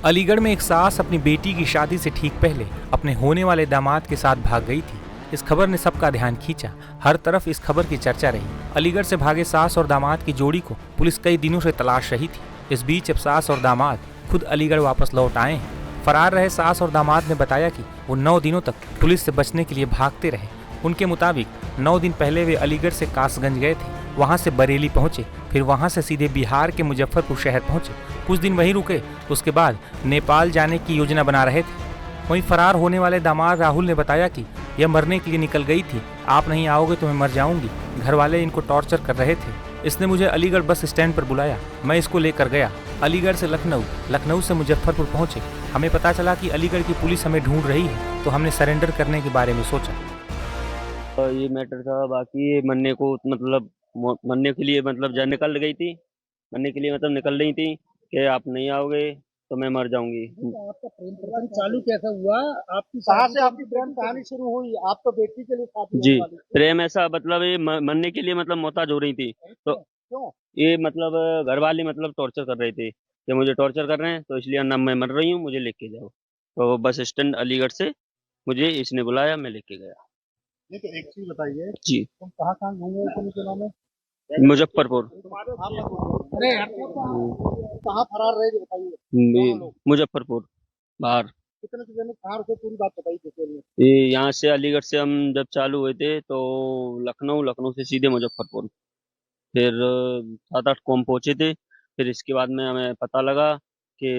अलीगढ़ में एक सास अपनी बेटी की शादी से ठीक पहले अपने होने वाले दामाद के साथ भाग गई थी। इस खबर ने सबका ध्यान खींचा। हर तरफ इस खबर की चर्चा रही। अलीगढ़ से भागे सास और दामाद की जोड़ी को पुलिस कई दिनों से तलाश रही थी। इस बीच अब सास और दामाद खुद अलीगढ़ वापस लौट आए हैं। फरार रहे सास और दामाद ने बताया कि वो 9 दिनों तक पुलिस से बचने के लिए भागते रहे। उनके मुताबिक 9 दिन पहले वे अलीगढ़ से कासगंज गए थे, वहाँ से बरेली पहुँचे, फिर वहाँ से सीधे बिहार के मुजफ्फरपुर शहर पहुँचे। कुछ दिन वहीं रुके, उसके बाद नेपाल जाने की योजना बना रहे थे। वहीं फरार होने वाले दामाद राहुल ने बताया कि यह मरने के लिए निकल गई थी, आप नहीं आओगे तो मैं मर जाऊंगी। घर वाले इनको टॉर्चर कर रहे थे। इसने मुझे अलीगढ़ बस स्टैंड पर बुलाया, मैं इसको लेकर गया। अलीगढ़ से लखनऊ, लखनऊ से मुजफ्फरपुर पहुंचे। हमें पता चला कि अलीगढ़ की पुलिस हमें ढूंढ रही है, तो हमने सरेंडर करने के बारे में सोचा। ये मैटर था। बाकी ये मरने को मतलब मरने के लिए मतलब जा निकल गई थी, मरने के लिए मतलब निकल रही थी कि आप नहीं आओगे तो मैं मर जाऊंगी। तो आपका प्रेम प्रकरण चालू कैसा हुआ? आपकी कहाँ से आपकी प्रेम कहानी शुरू हुई? आप तो बेटी के लिए शादी जी, होने वाली थी। प्रेम ऐसा मतलब ये मरने के लिए मतलब मोहताज हो रही थी। तो क्यों? ये मतलब घर वाले मतलब टॉर्चर कर रहे थे कि मुझे टॉर्चर कर रहे हैं, तो इसलिए ना मैं मर रही हूँ, मुझे लेके जाओ। तो बस स्टैंड अलीगढ़ से मुझे इसने बुलाया, मैं लेके गया। नहीं तो एक चीज बताइए, जी, तुम कहाँ घूमे हो तुम चुनाव में? मुजफ्फरपुर। अरे कहाँ फरार रहे थे बताइए? दोनों लोग मुजफ्फरपुर बाहर। कितने से दिन कहाँ रुके, पूरी बात बताइए डिटेल में। ये यहाँ से अलीगढ़ से हम जब चालू हुए थे तो लखनऊ, लखनऊ से सीधे मुजफ्फरपुर, फिर 7-8 को हम पहुंचे थे। फिर इसके बाद में हमें पता लगा कि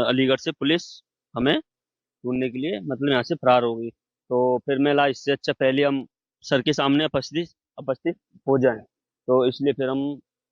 अलीगढ़ से पुलिस हमें ढूंढने के लिए मतलब यहाँ से फरार हो गई। तो फिर मैं ला इससे अच्छा पहले हम सर के सामने उपस्थित हो जाएं, तो इसलिए फिर हम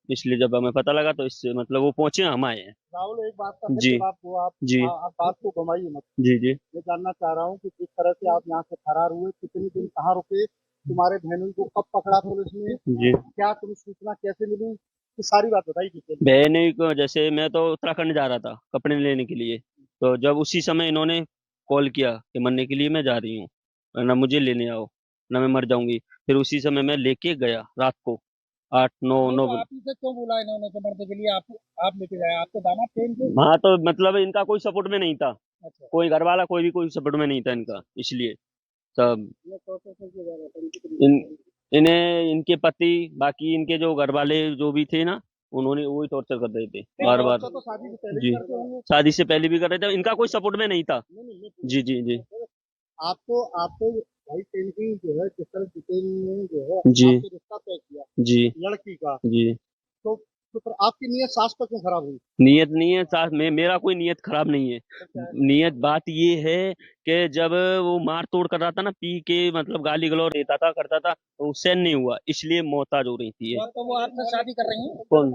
इसलिए जब हमें पता लगा तो इससे मतलब वो पहुंचे, हम आए हैं। राहुल, एक बात का फिर जी जवाब दो आप। जी आप बात को घुमाइए मत। जी जी मैं जानना चाह रहा हूँ कि किस तरह से आप यहाँ से फरार हुए, कितने दिन कहाँ रुके, तुम्हारे बहनों को कब पकड़ा पुलिस ने, जी। क्या तुम्हें सूचना कैसे मिली, ये सारी बात बताइए डिटेल में। बहन को जैसे मैं तो उत्तराखंड जा रहा था कपड़े लेने के लिए, तो जब उसी समय इन्होंने कॉल किया कि मरने के लिए मैं जा रही हूँ, ना मुझे लेने आओ, ना मैं मर जाऊंगी। फिर उसी समय मैं लेके गया रात को 8-9 आप इसे क्यों बोला इन्होंने कि मरने के लिए आप लेके जाए? आपके दामाद थे इनके? हाँ, तो मतलब इनका कोई सपोर्ट में नहीं था, अच्छा, कोई घर वाला कोई भी कोई सपोर्ट में नहीं था इनका, इसलिए तब ये टॉर्चर करके जा रहा था इन इन्हें इनके पति बाकी इनके जो घर वाले जो भी थे ना, उन्होंने वही टॉर्चर कर रहे थे बार बार। तो शादी से पहले जी, करते होंगे। शादी से पहले भी कर रहे थे, इनका कोई सपोर्ट में नहीं था। नहीं, जी जी जी आपको भाई पेंटिंग जो है किस तरह डिटेल में जो है जी आपने रिश्ता तय किया जी लड़की का, जी। तो फिर आपकी नीयत सास पर क्यों खराब हुई? नियत नहीं है साथ में, मेरा कोई नियत खराब नहीं है। नियत बात ये है कि जब वो मार तोड़ कर रहा था ना, पी के मतलब गाली गलौज देता था करता था, तो सहन नहीं हुआ, इसलिए मोहताज हो रही थी ये। तो वो आपसे शादी कर रही हैं? कौन?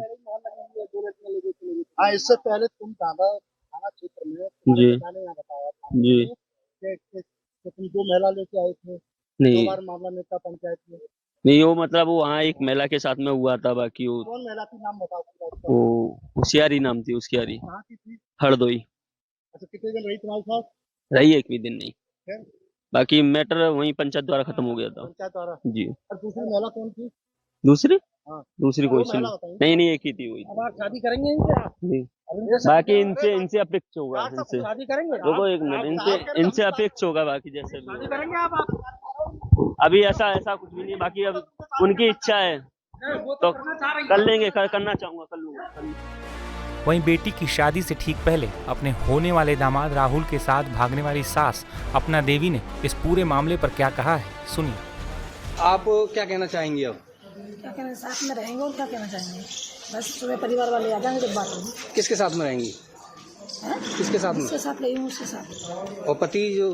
हाँ, इससे पहले तुम थाना क्षेत्र में जी यहाँ बताया था जी। कि तुम 2 महिला लेके आए थे, 2 नहीं बार मामला नेता पंचायत में। नहीं, वो मतलब वो वहाँ एक महिला के साथ में हुआ था, बाकी वो कौन महिला थी, नाम बताओ पूरा उसका। वो होशियारी नाम थी उसकी, यारी कहाँ की थी? हरदोई। अच्छा, कितने दिन रही तुम्हारे साथ? रही एक भी दिन नहीं, फिर बाकी मैटर वहीं पंचायत द्वारा खत्म हो गया था। पंचायत द्वारा। जी। और दूसरी महिला कौन थी? दूसरी हाँ, दूसरी कोई सी महिला नहीं। बताइए। नहीं नहीं, एक ही थी वही। अब आप शादी करेंगे इनसे? जी। अब बाकी इनसे अपेक्ष होगा, इनसे शादी करेंगे? देखो एक मिनट, इनसे अपेक्ष होगा, बाकी जैसे शादी भी करेंगे आप? अभी ऐसा कुछ भी नहीं, बाकी अब उनकी इच्छा है तो कर लेंगे, करना चाहूंगा कर लूंगा। वहीं बेटी की शादी से ठीक पहले अपने होने वाले दामाद राहुल के साथ भागने वाली सास अपना देवी ने इस पूरे मामले पर क्या कहा है, सुनिए। आप क्या कहना चाहेंगी? अब क्या कहना, साथ में रहेंगे और क्या कहना चाहेंगे? बस सुबह परिवार वाले आ जाएंगे जब बात होगी। किसके साथ में रहेंगी? किसके साथ में? उसके साथ रही हूँ, उसके साथ। और पति जो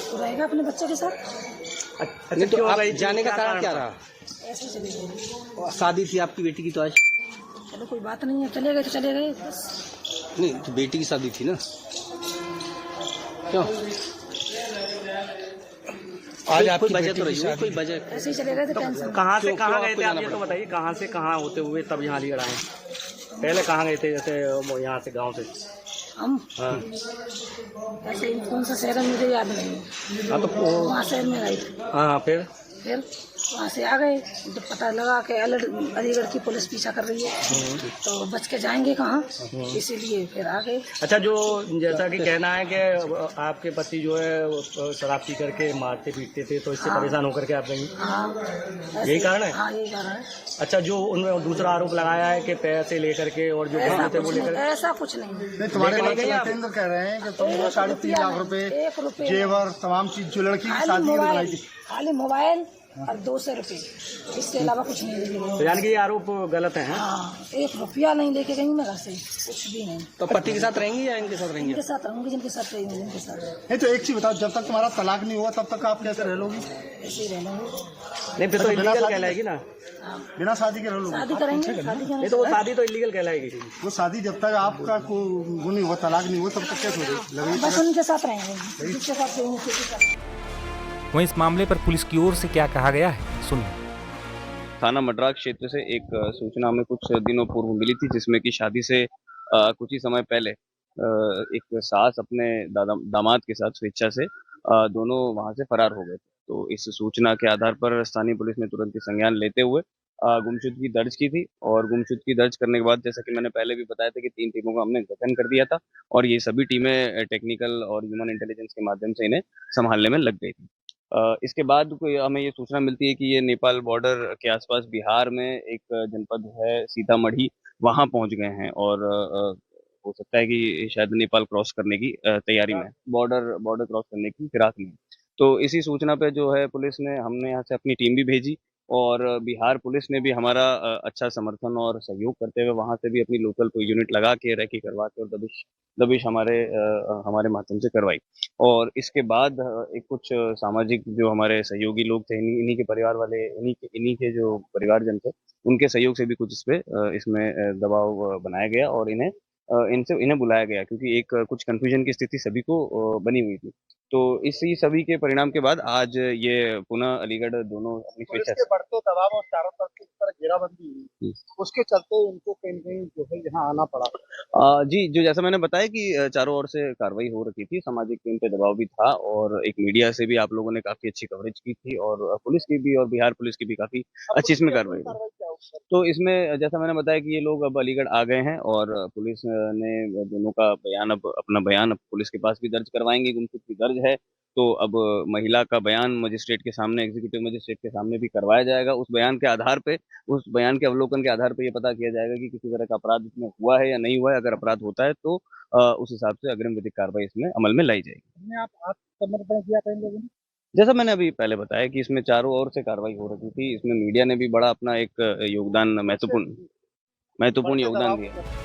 तो रहेगा अपने बच्चे के साथ। नहीं, तो आप जाने का कारण क्या रहा? ऐसे चले गए। और शादी थी आपकी बेटी की, तो आज चलो कोई बात नहीं है, चले गए तो चले गए बस। नहीं, तो बेटी की शादी थी ना, क्यों आज आपकी बजट तो रही है, कोई बजट ऐसे ही चले गए थे, टेंशन। कहाँ से क्यों- कहाँ क्यों गए थे आपको आप ये जाना तो बताइए, कहाँ से कहाँ होते हुए तब यहाँ अलीगढ़ आए? पहले कहाँ गए थे, जैसे यहाँ से गांव से? हम हाँ ऐसे ही कौन सा शहर है मुझे याद नहीं है। हाँ, तो वहाँ शहर में गए थे। हाँ फिर फिर वहाँ से आ गए। जब पता लगा कि अलीगढ़ की पुलिस पीछा कर रही है तो बच के जाएंगे कहाँ, इसीलिए फिर आ गए। अच्छा, जो जैसा कि कहना है कि आपके पति जो है वो शराब पी करके मारते पीटते थे, तो इससे परेशान होकर के आप गई? हाँ, यही कारण है? हाँ, यही कारण है। अच्छा, जो उन्होंने दूसरा आरोप लगाया है कि पैसे लेकर के और जो ऐसा गहने थे वो कुछ लेकर, नहीं, ऐसा कुछ नहीं। तुम्हारे लेकिन भाई नहीं आप- केंद्र कह रहे हैं कि तुम 3.5 लाख रुपए 1 रुपये जेवर तमाम चीज जो लड़की की शादी की बनाई थी। खाली मोबाइल और 200 रुपये, इसके अलावा कुछ नहीं लेके तो गई। यानी कि ये आरोप गलत है? हाँ, 1 रुपया नहीं लेके गई मैं घर से, कुछ भी नहीं। तो पति के साथ रहेंगी या इनके साथ रहेंगी? इनके साथ रहूंगी, जिनके साथ रहेंगी जिनके साथ नहीं तो एक चीज बताओ, जब तक तुम्हारा तलाक नहीं हुआ तब तक आप कैसे रह लोगी? ऐसे ही रहना है। नहीं, फिर तो बिना इलीगल शादी कहलाएगी ना। बिना शादी के रह लोगी? शादी करेंगे, शादी नहीं करेंगे। तो वो शादी तो इलीगल कहलाएगी। वो शादी जब तक आपका वो नहीं हुआ, तलाक नहीं हुआ, तब तक कैसे लगेगी? बस उनके साथ रहेंगे, जिसके साथ रहेंगे उसी के साथ। वहीं इस मामले पर पुलिस की ओर से क्या कहा गया है, सुनिए। थाना मड्राग क्षेत्र से एक सूचना हमें कुछ दिनों पूर्व मिली थी, जिसमें कि शादी से कुछ ही समय पहले एक सास अपने दामाद के साथ स्वेच्छा से दोनों वहां से फरार हो गए थे। तो इस सूचना के आधार पर स्थानीय पुलिस ने तुरंत ही संज्ञान लेते हुए गुमशुदगी दर्ज की थी, और गुमशुदगी दर्ज करने के बाद, जैसा कि मैंने पहले भी बताया था, कि 3 टीमों का हमने गठन कर दिया था, और ये सभी टीमें टेक्निकल और ह्यूमन इंटेलिजेंस के माध्यम से इन्हें संभालने में लग गई थी। इसके बाद हमें ये सूचना मिलती है कि ये नेपाल बॉर्डर के आसपास बिहार में एक जनपद है सीतामढ़ी, वहां पहुंच गए हैं, और हो सकता है कि शायद नेपाल क्रॉस करने की तैयारी में, बॉर्डर क्रॉस करने की फिराक में। तो इसी सूचना पे जो है पुलिस ने, हमने यहाँ से अपनी टीम भी भेजी, और बिहार पुलिस ने भी हमारा अच्छा समर्थन और सहयोग करते हुए वहां से भी अपनी लोकल कोई यूनिट लगा के रेकी करवा के और दबिश हमारे माध्यम से करवाई। और इसके बाद एक कुछ सामाजिक जो हमारे सहयोगी लोग थे, इन्हीं के परिवार वाले, इन्हीं के जो परिवारजन थे, उनके सहयोग से भी कुछ इसमें दबाव बनाया गया, और इन्हें बुलाया गया, क्योंकि एक कुछ कंफ्यूजन की स्थिति सभी को बनी हुई थी। तो इसी सभी के परिणाम के बाद आज ये पुनः अलीगढ़ दोनों अपनी पुलिस स्वेच्छा के बढ़ते दबाव और चारों तरफ से इस तरह घेराबंदी हुई, उसके चलते इनको कहीं न कहीं जो है यहाँ आना पड़ा। जी, जो जैसा मैंने बताया कि चारों ओर से कार्रवाई हो रखी थी, सामाजिक टीम पे दबाव भी था, और एक मीडिया से भी आप लोगों ने काफ़ी अच्छी कवरेज की थी, और पुलिस की भी और बिहार पुलिस की भी काफ़ी अच्छी इसमें कार्रवाई हुई। तो इसमें जैसा मैंने बताया कि ये लोग अब अलीगढ़ आ गए हैं, और पुलिस ने दोनों का बयान, अब अपना बयान अब पुलिस के पास भी दर्ज करवाएँगे, गुमशुदगी दर्ज है। तो अब महिला का बयान मजिस्ट्रेट के सामने, एग्जीक्यूटिव मजिस्ट्रेट के सामने भी करवाया जाएगा। उस बयान के आधार पे, उस बयान के अवलोकन के आधार पे ये पता किया जाएगा कि किसी तरह का अपराध इसमें हुआ है या नहीं हुआ है। अगर अपराध होता है तो उस हिसाब से अग्रिम विधिक कार्रवाई इसमें अमल में लाई जाएगी। अपने आप आत्मसमर्पण किया था इन लोगों ने? जैसा मैंने अभी पहले बताया कि इसमें चारों ओर से कार्रवाई हो रही थी, इसमें मीडिया ने भी बड़ा अपना एक योगदान, महत्वपूर्ण बढ़ते योगदान दबाव दिया।